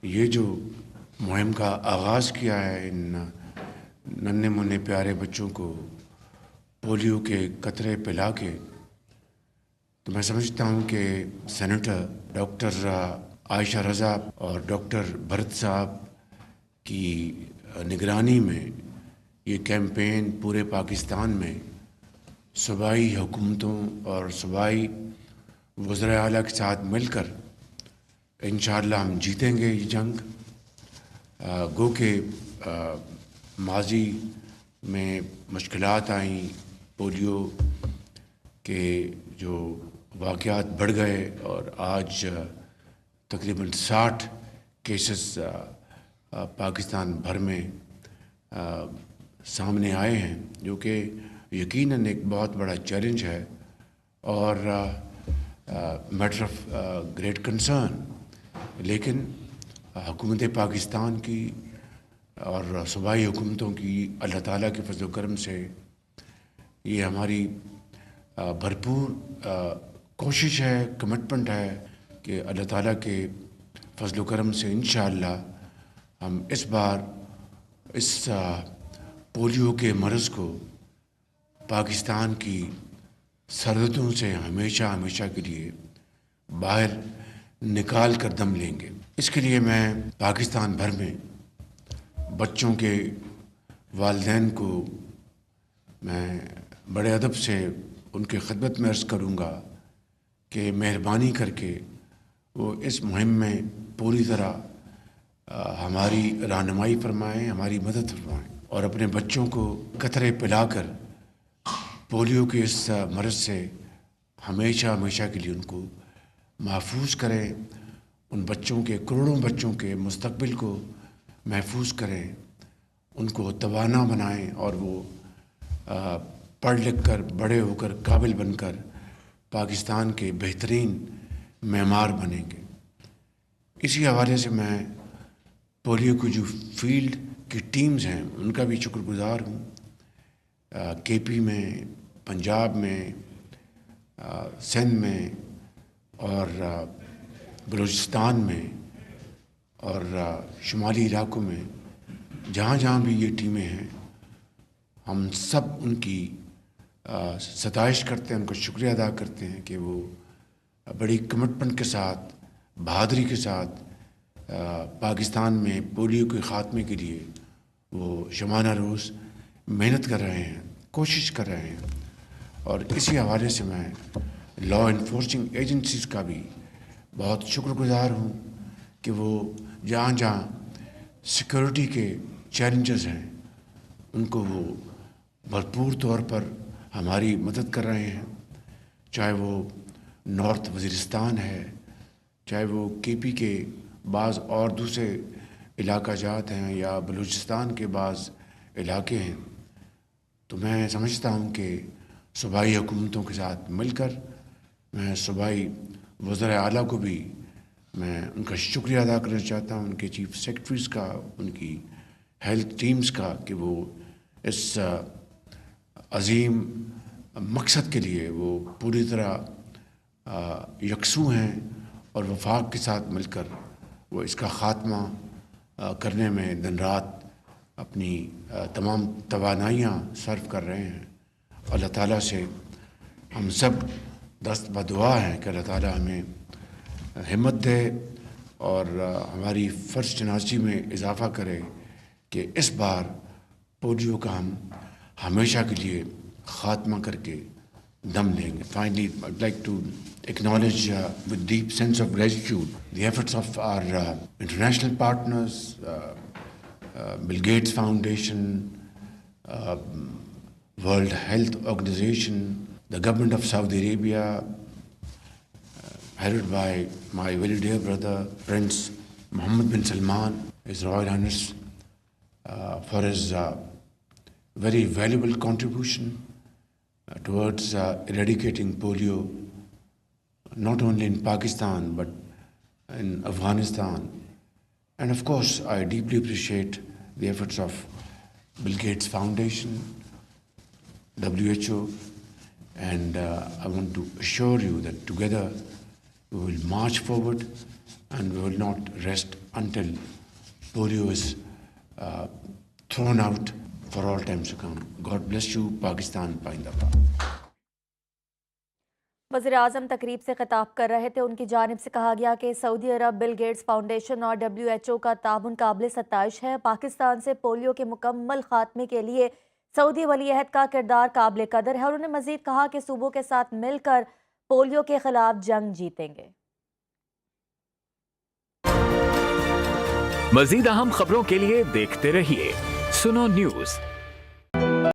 یہ جو مہم کا آغاز کیا ہے ان ننھے منھے پیارے بچوں کو پولیو کے قطرے پلا کے، تو میں سمجھتا ہوں کہ سینیٹر ڈاکٹر عائشہ رضا اور ڈاکٹر بھرت صاحب کی نگرانی میں یہ کیمپین پورے پاکستان میں صوبائی حکومتوں اور صوبائی وزراء اعلیٰ کے ساتھ مل کر انشاءاللہ ہم جیتیں گے یہ جنگ۔ گو کہ ماضی میں مشکلات آئیں، پولیو کے جو واقعات بڑھ گئے اور آج تقریباً 60 کیسز پاکستان بھر میں سامنے آئے ہیں، جو کہ یقیناً ایک بہت بڑا چیلنج ہے اور میٹر آف گریٹ کنسرن۔ لیکن حکومت پاکستان کی اور صوبائی حکومتوں کی اللہ تعالیٰ کے فضل و کرم سے یہ ہماری بھرپور کوشش ہے، کمٹمنٹ ہے کہ اللہ تعالیٰ کے فضل و کرم سے انشاءاللہ ہم اس بار اس پولیو کے مرض کو پاکستان کی سرحدوں سے ہمیشہ ہمیشہ کے لیے باہر نکال کر دم لیں گے۔ اس کے لیے میں پاکستان بھر میں بچوں کے والدین کو میں بڑے ادب سے ان کے خدمت میں عرض کروں گا کہ مہربانی کر کے وہ اس مہم میں پوری طرح ہماری رہنمائی فرمائیں، ہماری مدد فرمائیں اور اپنے بچوں کو قطرے پلا کر پولیو کے اس مرض سے ہمیشہ ہمیشہ کے لیے ان کو محفوظ کریں، ان بچوں کے کروڑوں بچوں کے مستقبل کو محفوظ کریں، ان کو توانا بنائیں اور وہ پڑھ لکھ کر بڑے ہو کر قابل بن کر پاکستان کے بہترین معمار بنیں گے۔ اسی حوالے سے میں پولیو کی جو فیلڈ کی ٹیمز ہیں ان کا بھی شکر گزار ہوں۔ کے پی میں، پنجاب میں، سندھ میں اور بلوچستان میں اور شمالی علاقوں میں جہاں جہاں بھی یہ ٹیمیں ہیں، ہم سب ان کی ستائش کرتے ہیں، ان کا شکریہ ادا کرتے ہیں کہ وہ بڑی کمٹمنٹ کے ساتھ، بہادری کے ساتھ پاکستان میں پولیو کے خاتمے کے لیے وہ شبانہ روز محنت کر رہے ہیں، کوشش کر رہے ہیں۔ اور اسی حوالے سے میں لا انفورسنگ ایجنسیز کا بھی بہت شکر گزار ہوں کہ وہ جہاں جہاں سیکورٹی کے چیلنجز ہیں ان کو وہ بھرپور طور پر ہماری مدد کر رہے ہیں، چاہے وہ نارتھ وزیرستان ہے، چاہے وہ کے پی کے بعض اور دوسرے علاقہ جات ہیں یا بلوچستان کے بعض علاقے ہیں۔ تو میں سمجھتا ہوں کہ صوبائی حکومتوں کے ساتھ مل کر میں صوبائی وزراء اعلیٰ کو بھی میں ان کا شکریہ ادا کرنا چاہتا ہوں، ان کے چیف سیکرٹریز کا، ان کی ہیلتھ ٹیمز کا، کہ وہ اس عظیم مقصد کے لیے وہ پوری طرح یکسو ہیں اور وفاق کے ساتھ مل کر وہ اس کا خاتمہ کرنے میں دن رات اپنی تمام توانائیاں صرف کر رہے ہیں۔ اللہ تعالیٰ سے ہم سب دست بدعا ہیں کہ اللہ تعالیٰ ہمیں ہمت دے اور ہماری فرض شناسی میں اضافہ کرے کہ اس بار پولیو کا ہم ہمیشہ کے لیے خاتمہ کر کے دم لیں گے۔ Finally, I'd like to acknowledge with deep sense of gratitude the efforts of our international partners, Bill Gates Foundation, World Health Organization, the government of Saudi Arabia, headed by my very dear brother Prince Mohammed bin Salman, His Royal Highness, for his very valuable contribution towards eradicating polio, not only in Pakistan but in Afghanistan. And of course, I deeply appreciate the efforts of Bill Gates Foundation, WHO, and I want to assure you that together we will march forward and we will not rest until polio is thrown out for all times to come. God bless you, Pakistan, Paindaba. وزیراعظم تقریب سے خطاب کر رہے تھے. ان کی جانب سے کہا گیا کہ سعودی عرب، بل گیٹس فاؤنڈیشن اور WHO کا تعاون قابل ستائش ہے. پاکستان سے پولیو کے مکمل خاتمے کے لیے سعودی ولی عہد کا کردار قابل قدر ہے. اور انہوں نے مزید کہا کہ صوبوں کے ساتھ مل کر پولیو کے خلاف جنگ جیتیں گے. مزید اہم خبروں کے لیے دیکھتے رہیے سنو نیوز.